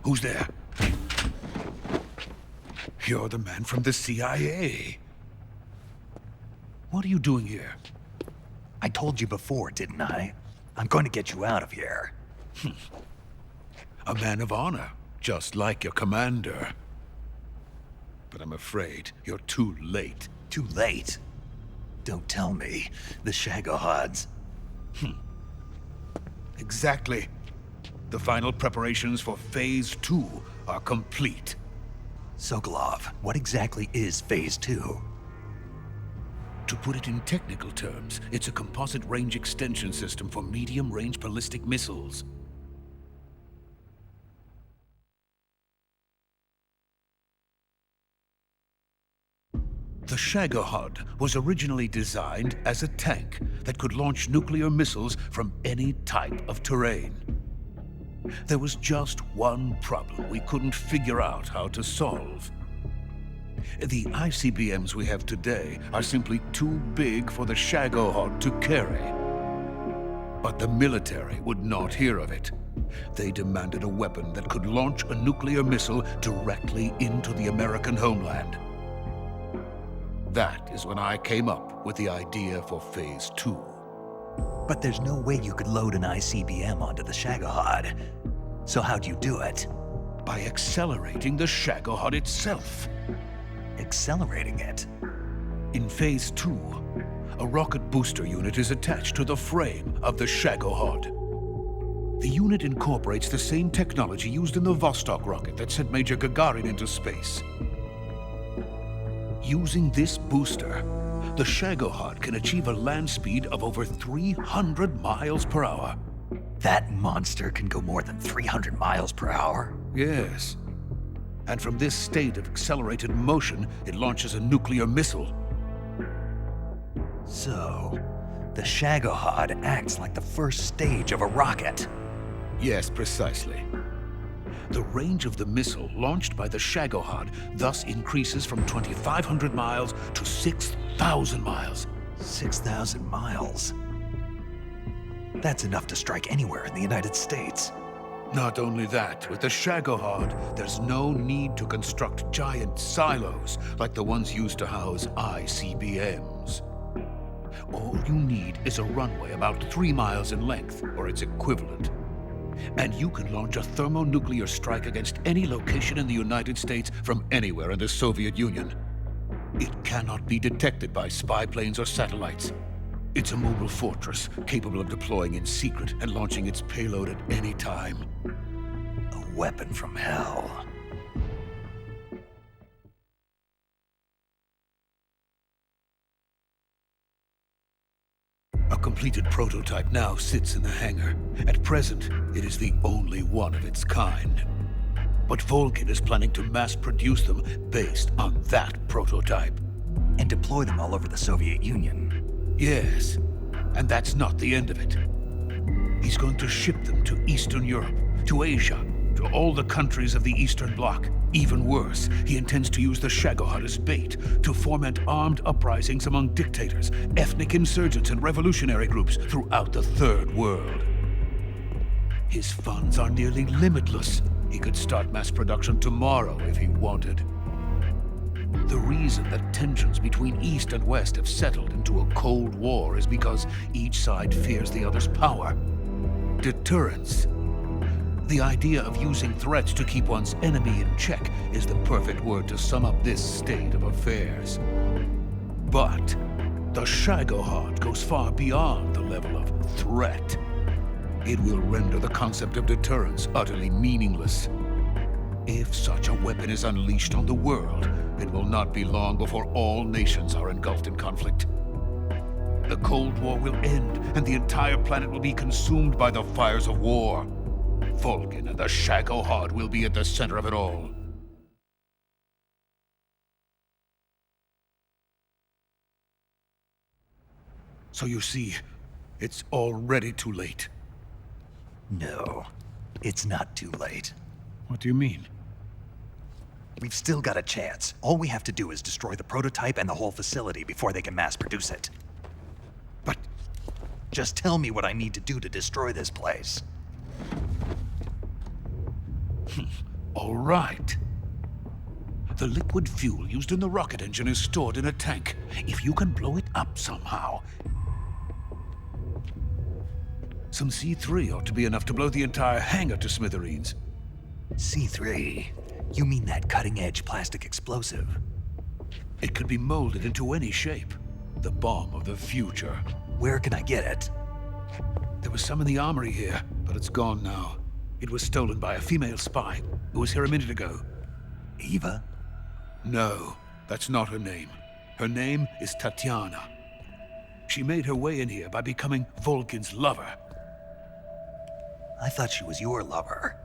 Who's there? You're the man from the CIA. What are you doing here? I told you before, didn't I? I'm going to get you out of here. A man of honor, just like your commander. But I'm afraid you're too late. Too late? Don't tell me. The Shagohods. Exactly. The final preparations for Phase 2 are complete. Sokolov, what exactly is Phase 2? To put it in technical terms, it's a composite range extension system for medium-range ballistic missiles. The Shagohod was originally designed as a tank that could launch nuclear missiles from any type of terrain. There was just one problem we couldn't figure out how to solve. The ICBMs we have today are simply too big for the Shagohod to carry. But the military would not hear of it. They demanded a weapon that could launch a nuclear missile directly into the American homeland. That is when I came up with the idea for Phase 2. But there's no way you could load an ICBM onto the Shagohod. So how'd you do it? By accelerating the Shagohod itself. Accelerating it? In Phase 2, a rocket booster unit is attached to the frame of the Shagohod. The unit incorporates the same technology used in the Vostok rocket that sent Major Gagarin into space. Using this booster, the Shagohod can achieve a land speed of over 300 miles per hour. That monster can go more than 300 miles per hour? Yes. And from this state of accelerated motion, it launches a nuclear missile. So, the Shagohod acts like the first stage of a rocket. Yes, precisely. The range of the missile launched by the Shagohod thus increases from 2,500 miles to 6,000 miles. 6,000 miles? That's enough to strike anywhere in the United States. Not only that, with the Shagohod, there's no need to construct giant silos like the ones used to house ICBMs. All you need is a runway about 3 miles in length, or its equivalent. And you can launch a thermonuclear strike against any location in the United States from anywhere in the Soviet Union. It cannot be detected by spy planes or satellites. It's a mobile fortress, capable of deploying in secret and launching its payload at any time. A weapon from hell. A completed prototype now sits in the hangar. At present, it is the only one of its kind. But Volkin is planning to mass-produce them based on that prototype. And deploy them all over the Soviet Union. Yes, and that's not the end of it. He's going to ship them to Eastern Europe, to Asia, to all the countries of the Eastern Bloc. Even worse, he intends to use the Shagohod as bait to foment armed uprisings among dictators, ethnic insurgents, and revolutionary groups throughout the Third World. His funds are nearly limitless. He could start mass production tomorrow if he wanted. The reason that tensions between East and West have settled into a Cold War is because each side fears the other's power. Deterrence. The idea of using threats to keep one's enemy in check is the perfect word to sum up this state of affairs. But the Shagohod goes far beyond the level of threat. It will render the concept of deterrence utterly meaningless. If such a weapon is unleashed on the world, it will not be long before all nations are engulfed in conflict. The Cold War will end, and the entire planet will be consumed by the fires of war. Volkin and the Shagohod will be at the center of it all. So you see, it's already too late. No, it's not too late. What do you mean? We've still got a chance. All we have to do is destroy the prototype and the whole facility before they can mass produce it. But just tell me what I need to do to destroy this place. All right. The liquid fuel used in the rocket engine is stored in a tank. If you can blow it up somehow... Some C3 ought to be enough to blow the entire hangar to smithereens. C3? You mean that cutting-edge plastic explosive? It could be molded into any shape. The bomb of the future. Where can I get it? There was some in the armory here, but it's gone now. It was stolen by a female spy who was here a minute ago. Eva? No, that's not her name. Her name is Tatiana. She made her way in here by becoming Volkin's lover. I thought she was your lover.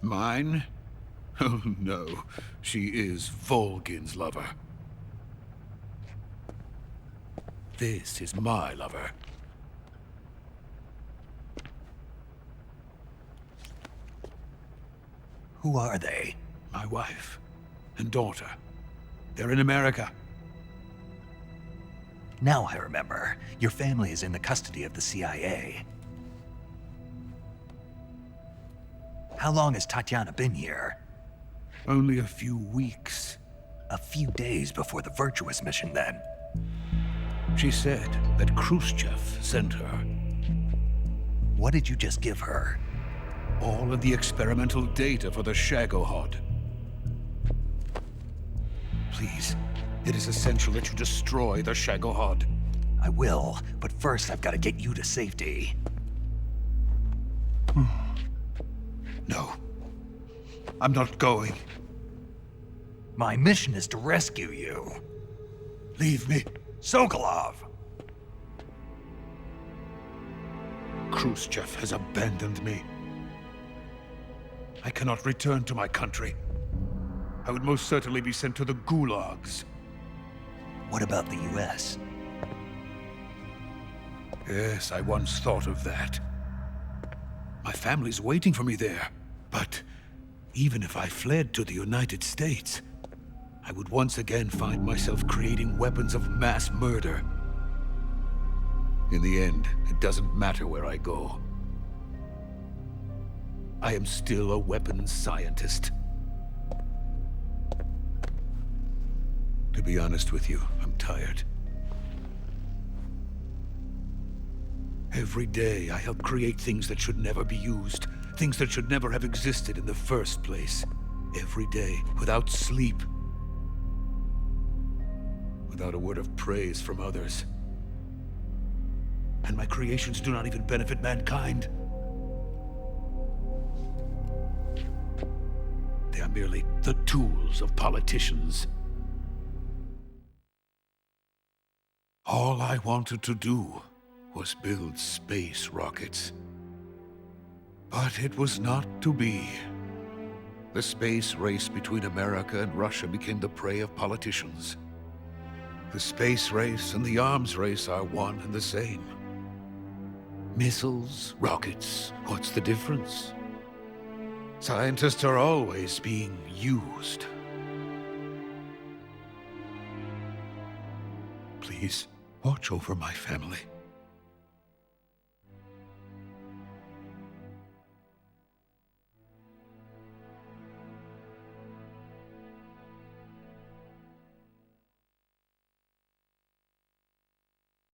Mine? Oh no, she is Volkin's lover. This is my lover. Who are they? My wife and daughter. They're in America. Now I remember. Your family is in the custody of the CIA. How long has Tatiana been here? Only a few weeks. A few days before the Virtuous mission, then. She said that Khrushchev sent her. What did you just give her? All of the experimental data for the Shagohod. Please, it is essential that you destroy the Shagohod. I will, but first I've got to get you to safety. No. I'm not going. My mission is to rescue you. Leave me. Sokolov! Khrushchev has abandoned me. I cannot return to my country. I would most certainly be sent to the gulags. What about the US? Yes, I once thought of that. My family's waiting for me there. But even if I fled to the United States, I would once again find myself creating weapons of mass murder. In the end, it doesn't matter where I go. I am still a weapons scientist. To be honest with you, I'm tired. Every day I help create things that should never be used, things that should never have existed in the first place. Every day, without sleep. Without a word of praise from others. And my creations do not even benefit mankind. They are merely the tools of politicians. All I wanted to do was build space rockets. But it was not to be. The space race between America and Russia became the prey of politicians. The space race and the arms race are one and the same. Missiles, rockets, what's the difference? Scientists are always being used. Please, watch over my family.